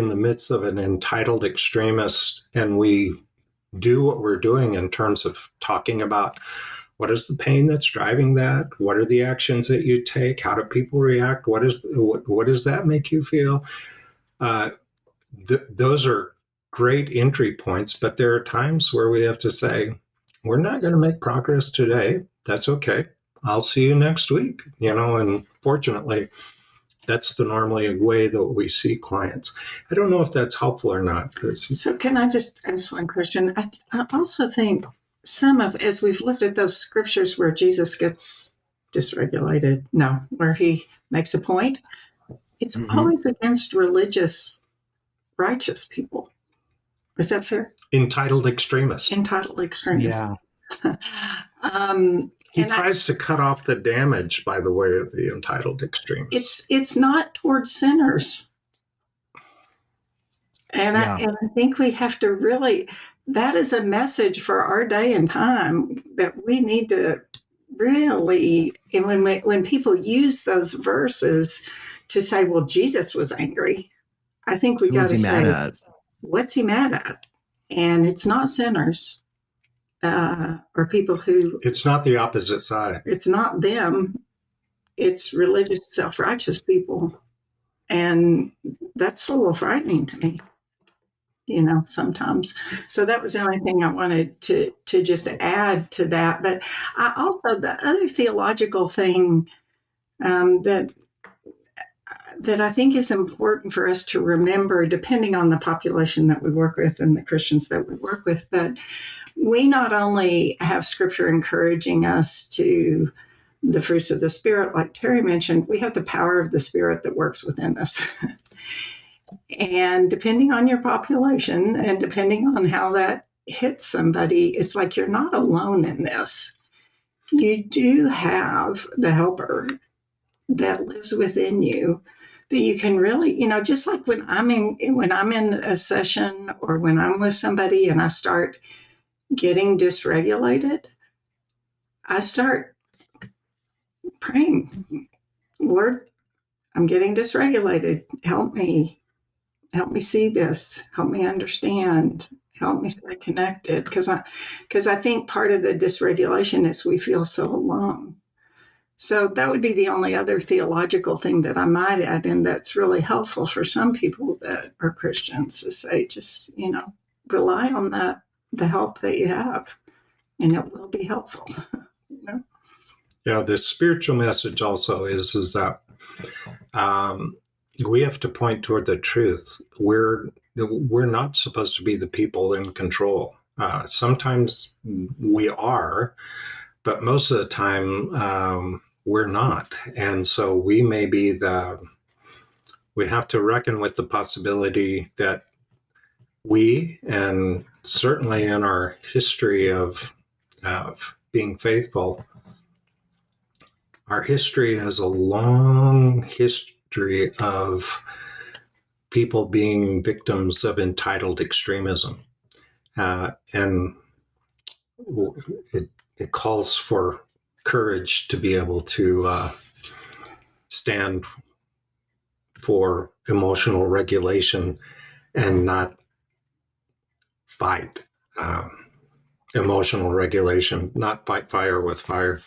the midst of an entitled extremist, and we do what we're doing in terms of talking about what is the pain that's driving that, what are the actions that you take, how do people react, what does that make you feel? Those are great entry points, but there are times where we have to say, we're not going to make progress today. That's okay. I'll see you next week. And fortunately, that's the normally way that we see clients. I don't know if that's helpful or not. So can I just ask one question? I also think as we've looked at those scriptures where Jesus gets dysregulated, where he makes a point, it's always against righteous people. Is that fair? Entitled extremists. Yeah. He tries to cut off the damage by the way of the entitled extremists. It's not towards sinners. And I think we have to really, that is a message for our day and time that we need to really, and when people use those verses to say, well, Jesus was angry, I think we got to say, what's he mad at? And it's not sinners or people who... It's not the opposite side. It's not them. It's religious, self-righteous people. And that's a little frightening to me, sometimes. So that was the only thing I wanted to just add to that. But I also, the other theological thing that I think is important for us to remember, depending on the population that we work with and the Christians that we work with, but we not only have scripture encouraging us to the fruits of the Spirit, like Terry mentioned, we have the power of the Spirit that works within us. And depending on your population and depending on how that hits somebody, it's like you're not alone in this. You do have the helper that lives within you that you can really, just like when I'm in a session or when I'm with somebody and I start getting dysregulated, I start praying, Lord, I'm getting dysregulated. Help me see this. Help me understand. Help me stay connected. Because I think part of the dysregulation is we feel so alone. So that would be the only other theological thing that I might add in that's really helpful for some people that are Christians to say, just, rely on the help that you have, and it will be helpful. Yeah, the spiritual message also is that we have to point toward the truth. We're not supposed to be the people in control. Sometimes we are, but most of the time we're not. And so we have to reckon with the possibility that we, and certainly in our history of being faithful, our history has a long history of people being victims of entitled extremism. And it calls for courage to be able to stand for emotional regulation and not fight emotional regulation, not fight fire with fire.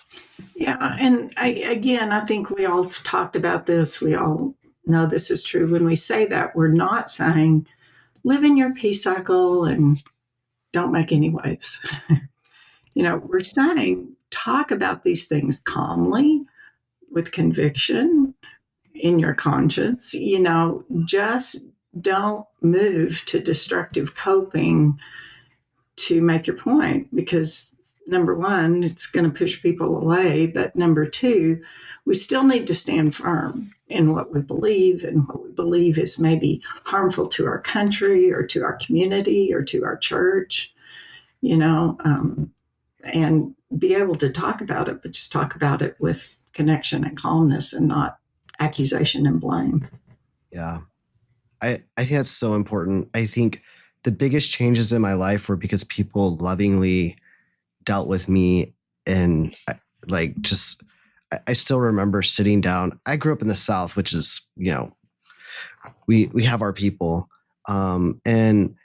Yeah, and I think we all talked about this. We all know this is true. When we say that, we're not saying live in your peace cycle and don't make any waves. We're saying talk about these things calmly, with conviction in your conscience. Just don't move to destructive coping to make your point, because number one, it's going to push people away. But number two, we still need to stand firm in what we believe, and what we believe is maybe harmful to our country or to our community or to our church, and be able to talk about it, but just talk about it with connection and calmness and not accusation and blame. Yeah. I think that's so important. I think the biggest changes in my life were because people lovingly dealt with me, and I still remember sitting down. I grew up in the South, which is, we have our people. And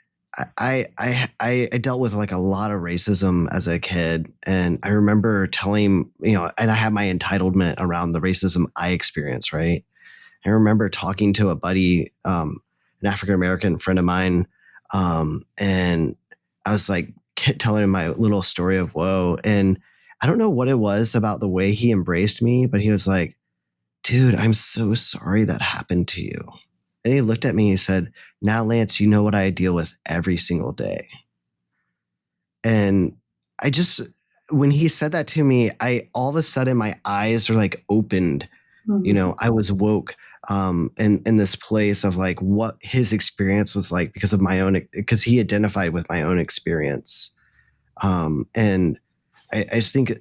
I dealt with like a lot of racism as a kid. And I remember telling, and I had my entitlement around the racism I experienced, right? I remember talking to a buddy, an African-American friend of mine. And I was like telling him my little story of woe. And I don't know what it was about the way he embraced me, but he was like, dude, I'm so sorry that happened to you. And he looked at me and he said, now, Lance, you know what I deal with every single day. And when he said that to me, all of a sudden my eyes are like opened. Mm-hmm. I was woke in this place of like what his experience was like because he identified with my own experience. And I just think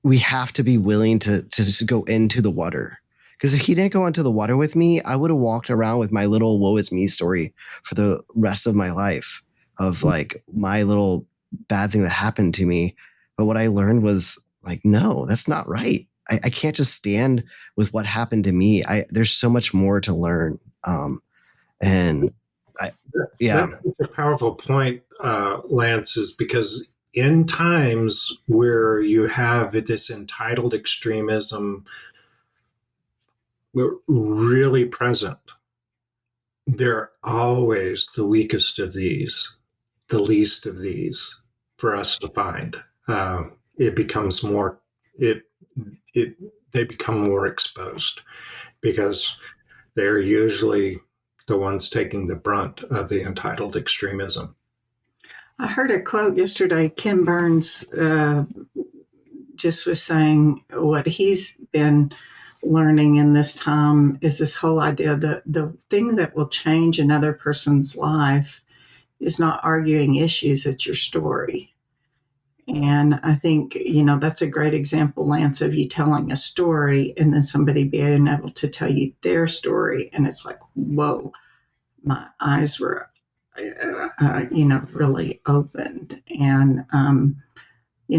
we have to be willing to just go into the water. Because if he didn't go into the water with me, I would have walked around with my little woe is me story for the rest of my life of like my little bad thing that happened to me. But what I learned was like, no, that's not right. I can't just stand with what happened to me. There's so much more to learn. Yeah. That's a powerful point, Lance, is because in times where you have this entitled extremism really present, they're always the weakest of these, the least of these for us to find. It becomes more, they become more exposed because they're usually the ones taking the brunt of the entitled extremism. I heard a quote yesterday. Ken Burns just was saying what he's been learning in this time is this whole idea that the thing that will change another person's life is not arguing issues, it's your story. And I think, that's a great example, Lance, of you telling a story and then somebody being able to tell you their story. And it's like, whoa, my eyes were, really opened. And,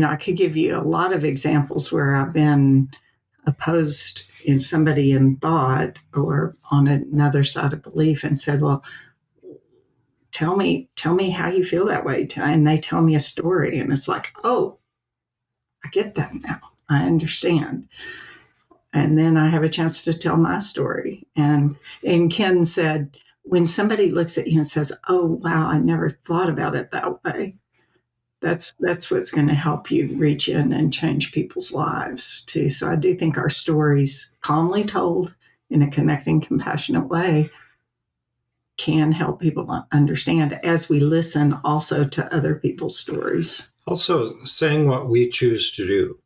I could give you a lot of examples where I've been opposed in somebody in thought or on another side of belief and said, well, tell me how you feel that way. And they tell me a story and it's like, oh, I get that now. I understand. And then I have a chance to tell my story. And Ken said, when somebody looks at you and says, oh, wow, I never thought about it that way, that's what's going to help you reach in and change people's lives too. So I do think our stories, calmly told in a connecting, compassionate way, can help people understand as we listen also to other people's stories. Also, saying what we choose to do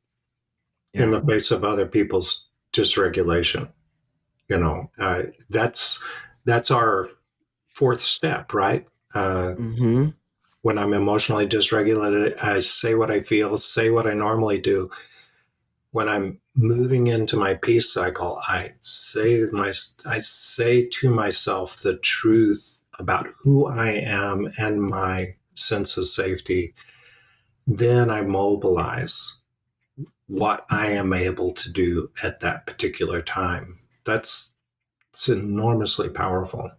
in the face of other people's dysregulation. That's our fourth step, right? When I'm emotionally dysregulated, I say what I feel, say what I normally do. when I'm moving into my peace cycle, I say to myself the truth about who I am and my sense of safety. Then I mobilize what I am able to do at that particular time. It's enormously powerful.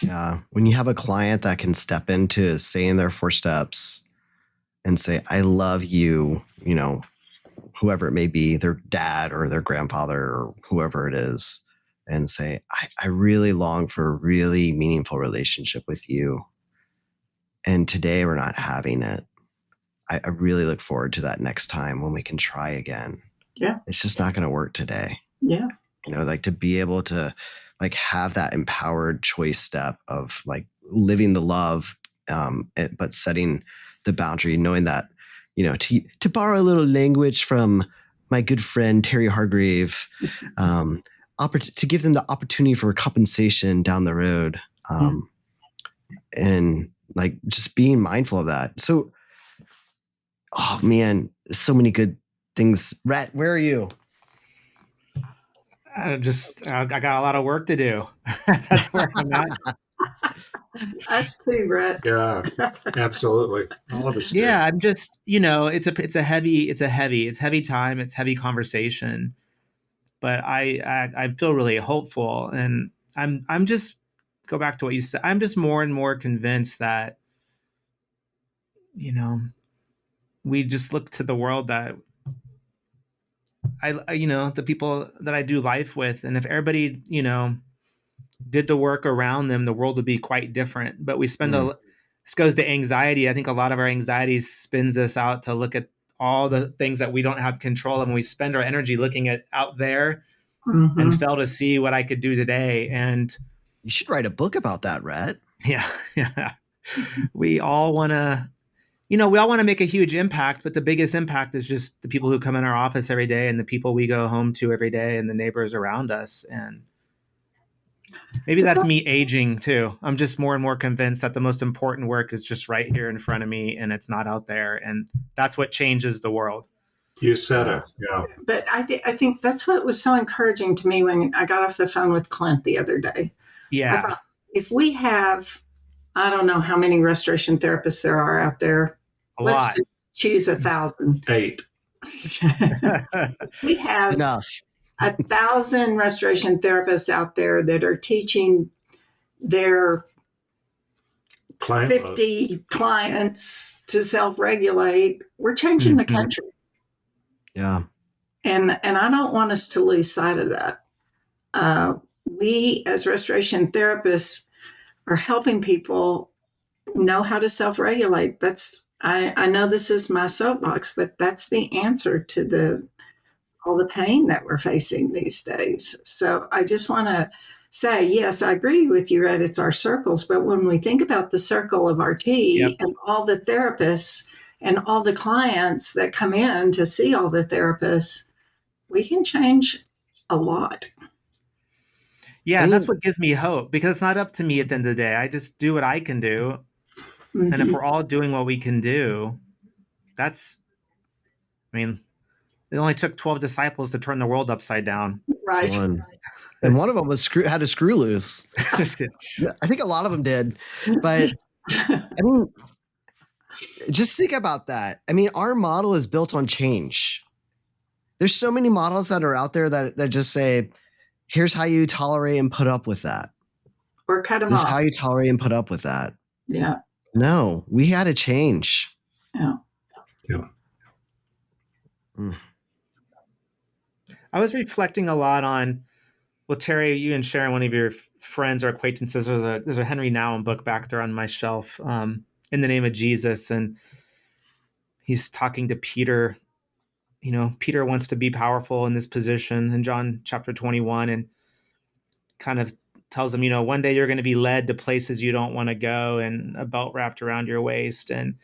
Yeah. When you have a client that can step into saying their 4 steps and say, I love you, whoever it may be, their dad or their grandfather or whoever it is, and say, I really long for a really meaningful relationship with you. And today we're not having it. I really look forward to that next time when we can try again. Yeah. It's just not going to work today. Yeah. Like to be able to like have that empowered choice step of like living the love, but setting the boundary, knowing that, to borrow a little language from my good friend, Terry Hargrave, to give them the opportunity for compensation down the road. And like just being mindful of that. So, oh man, so many good things. Rhett, where are you? I got a lot of work to do. That's where I'm at. Us too, Brett. Yeah, absolutely. All of us do. Yeah, I'm just, it's heavy time, it's heavy conversation, but I feel really hopeful, and I'm just go back to what you said. I'm just more and more convinced that, we just look to the world that the people that I do life with, and if everybody, did the work around them, the world would be quite different. But we spend this goes to anxiety. I think a lot of our anxiety spins us out to look at all the things that we don't have control of, and we spend our energy looking at out there and fail to see what I could do today. And you should write a book about that, Rhett. Yeah. We all want to, make a huge impact, but the biggest impact is just the people who come in our office every day and the people we go home to every day and the neighbors around us. And maybe that's me aging too. I'm just more and more convinced that the most important work is just right here in front of me, and it's not out there. And that's what changes the world. You said it. Yeah. But I think that's what was so encouraging to me when I got off the phone with Clint the other day. Yeah. I thought, if we have, I don't know how many restoration therapists there are out there. Let's just choose 1,000. 8. We have enough. 1,000 restoration therapists out there that are teaching their 50 clients to self-regulate. We're changing the country. Yeah. And I don't want us to lose sight of that. We as restoration therapists are helping people know how to self-regulate. I know this is my soapbox, but that's the answer to all the pain that we're facing these days. So I just want to say, yes, I agree with you, Red. It's our circles. But when we think about the circle of RT and all the therapists and all the clients that come in to see all the therapists, we can change a lot. Yeah, and that's what gives me hope, because it's not up to me at the end of the day. I just do what I can do. And if we're all doing what we can do, it only took 12 disciples to turn the world upside down. Right. And one of them had a screw loose. I think a lot of them did. But just think about that. Our model is built on change. There's so many models that are out there that just say, here's how you tolerate and put up with that. Or cut them off. This off. is how you tolerate and put up with that. Yeah. No, we had to change. Yeah. I was reflecting a lot on, Terry, you and Sharon, one of your friends or acquaintances, there's a Henry Nouwen book back there on my shelf, In the Name of Jesus. And he's talking to Peter. Peter wants to be powerful in this position in John chapter 21, and kind of tells him, one day you're going to be led to places you don't want to go, and a belt wrapped around your waist. And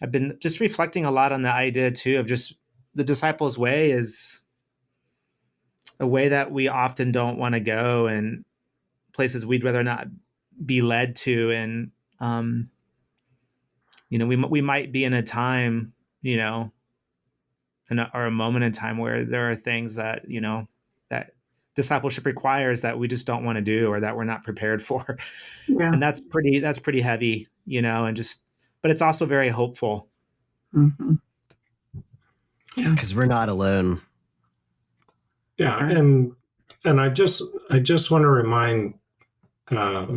I've been just reflecting a lot on the idea too of just the disciples' way is a way that we often don't want to go, and places we'd rather not be led to. And, we might be in a time, or a moment in time where there are things that, that discipleship requires that we just don't want to do or that we're not prepared for. Yeah. And that's pretty heavy, but it's also very hopeful. Mm-hmm. Yeah. Because we're not alone. Yeah. Right. And I just want to remind, I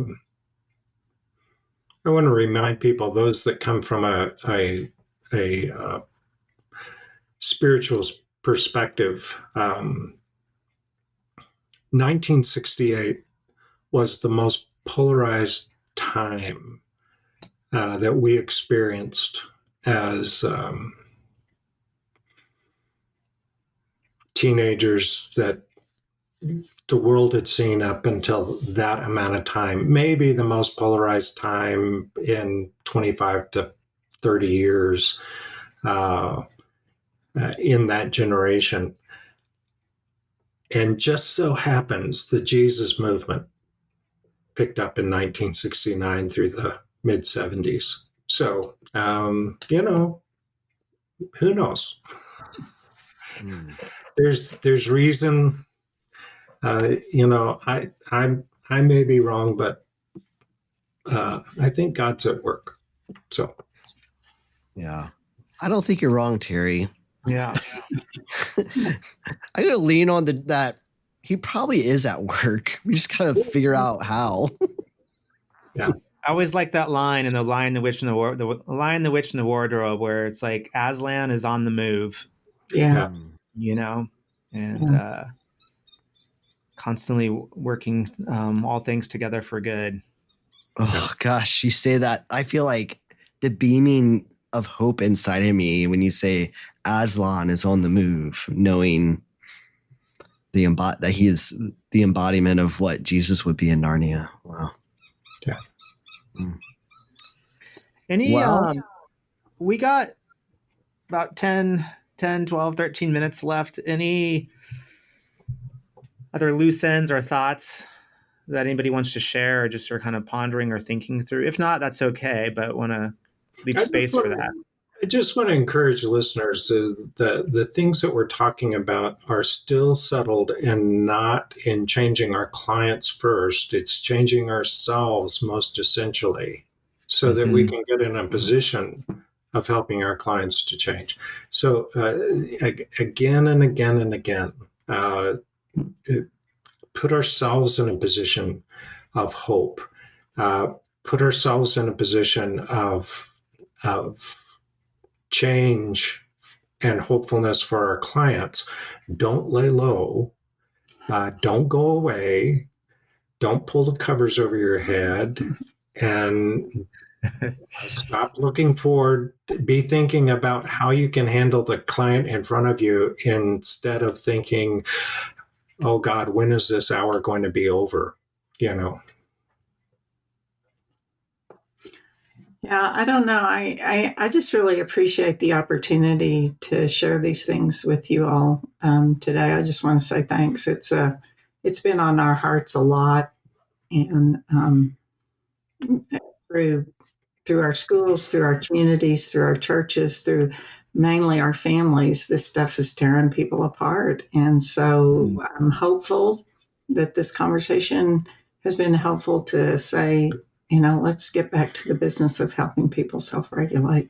want to remind people, those that come from a spiritual perspective, 1968 was the most polarized time that we experienced as teenagers, that the world had seen up until that amount of time. Maybe the most polarized time in 25 to 30 years in that generation. And just so happens the Jesus movement picked up in 1969 through the mid 70s. So, who knows? There's reason. I may be wrong, but I think God's at work. So, yeah, I don't think you're wrong, Terry. Yeah. I'm gonna lean on that. He probably is at work. We just gotta figure out how. Yeah. I always like that line in The Lion, the Witch, and the Lion, the Witch, and the Wardrobe, where it's like Aslan is on the move. Yeah. And constantly working all things together for good. Oh gosh, you say that. I feel like the beaming of hope inside of me when you say Aslan is on the move, knowing that he is the embodiment of what Jesus would be in Narnia. Wow. Yeah. We got about 10, 12, 13 minutes left. Any other loose ends or thoughts that anybody wants to share, or just are kind of pondering or thinking through? If not, that's okay, but want to leave space for that. I just want to encourage listeners is that the things that we're talking about are still settled, and not in changing our clients first. It's changing ourselves most essentially, so that we can get in a position of helping our clients to change. So again and again and again, put ourselves in a position of hope, put ourselves in a position of change and hopefulness for our clients. Don't lay low. Don't go away. Don't pull the covers over your head, and stop looking forward. Be thinking about how you can handle the client in front of you, instead of thinking, oh God, when is this hour going to be over? Yeah, I don't know. I just really appreciate the opportunity to share these things with you all today. I just want to say thanks. It's been on our hearts a lot, and through our schools, through our communities, through our churches, through mainly our families, this stuff is tearing people apart. And so I'm hopeful that this conversation has been helpful to say, let's get back to the business of helping people self-regulate.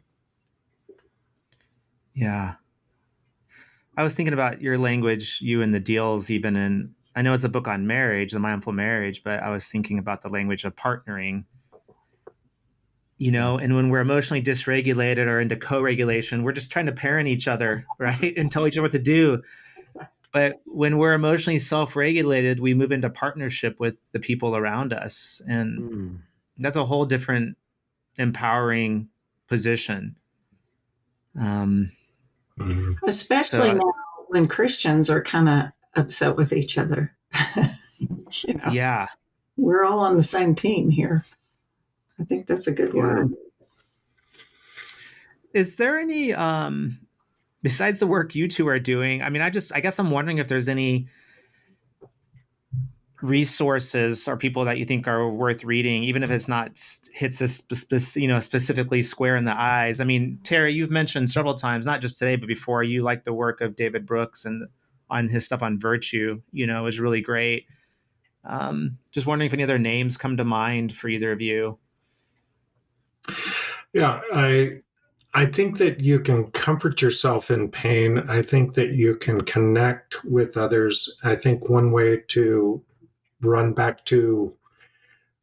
Yeah. I was thinking about your language, you and the deals, even in, I know it's a book on marriage, the mindful marriage, but I was thinking about the language of partnering, and when we're emotionally dysregulated or into co-regulation, we're just trying to parent each other, right? And tell each other what to do. But when we're emotionally self-regulated, we move into partnership with the people around us. And that's a whole different empowering position. Especially now when Christians are kind of upset with each other. Yeah. We're all on the same team here. I think that's a good word. Is there any, besides the work you two are doing, I mean, I guess I'm wondering if there's any resources or people that you think are worth reading, even if it's not hits us specifically square in the eyes? I mean, Terry, you've mentioned several times, not just today but before, you like the work of David Brooks and on his stuff on virtue. Is really great. Just wondering if any other names come to mind for either of you. Yeah, I think that you can comfort yourself in pain. I think that you can connect with others. I think one way to run back to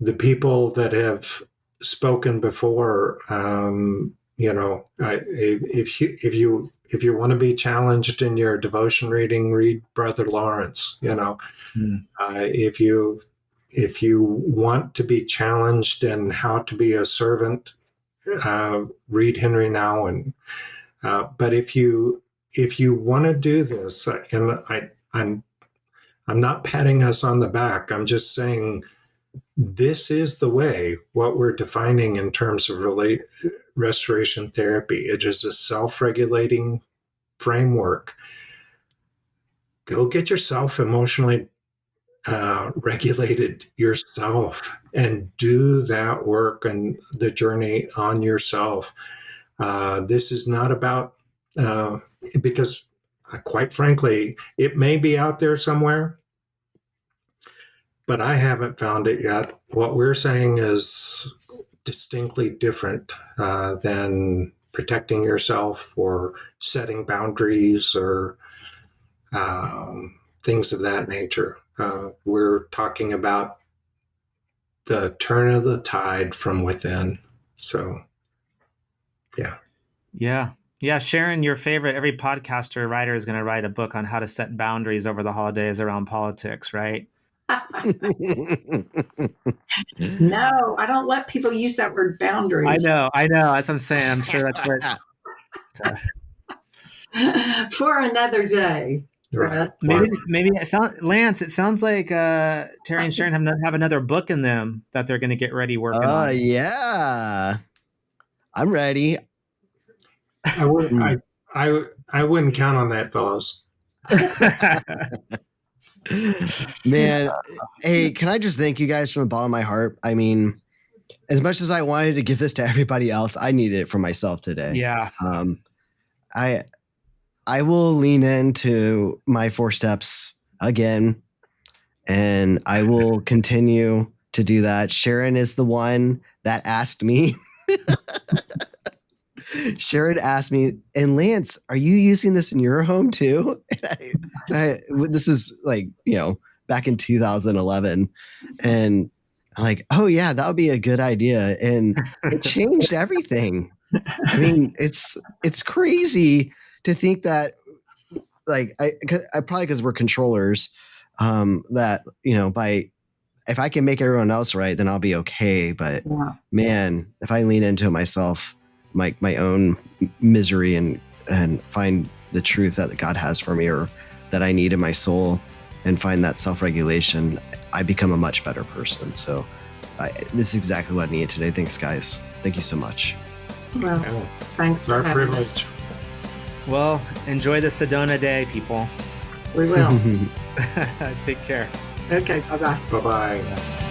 the people that have spoken before, if you want to be challenged in your devotion reading, read Brother Lawrence. If you want to be challenged in how to be a servant, read Henry Nouwen. But if you want to do this, and I'm not patting us on the back, I'm just saying this is the way, what we're defining in terms of restoration therapy. It is a self-regulating framework. Go get yourself emotionally regulated yourself and do that work and the journey on yourself. This is not about, because quite frankly, it may be out there somewhere, but I haven't found it yet. What we're saying is distinctly different than protecting yourself or setting boundaries or things of that nature. We're talking about the turn of the tide from within. So, yeah. Yeah. Sharon, your favorite, every podcaster writer is going to write a book on how to set boundaries over the holidays around politics, right? No, I don't let people use that word boundaries. I know. That's what I'm saying. I'm sure that's what. For another day. Right. Maybe it sounds, Lance, it sounds like Terry and Sharon have another book in them that they're going to get ready working on. Yeah. I'm ready. I wouldn't count on that, fellows. Man, hey, can I just thank you guys from the bottom of my heart? I mean, as much as I wanted to give this to everybody else, I needed it for myself today. Yeah. I will lean into my 4 steps again, and I will continue to do that. Sharon is the one that asked me. Sharon asked me, and Lance, are you using this in your home too? And this is like, back in 2011. And I'm like, oh yeah, that would be a good idea. And it changed everything. I mean, it's crazy to think that, like, I probably because we're controllers, that, if I can make everyone else right, then I'll be okay. But man, if I lean into it myself, my own misery and find the truth that God has for me or that I need in my soul and find that self-regulation, I become a much better person. So this is exactly what I needed today. Thanks, guys. Thank you so much. Well, thanks for our having privilege. us. Well, enjoy the Sedona day, people. We will. Take care. Okay, bye-bye. Bye-bye.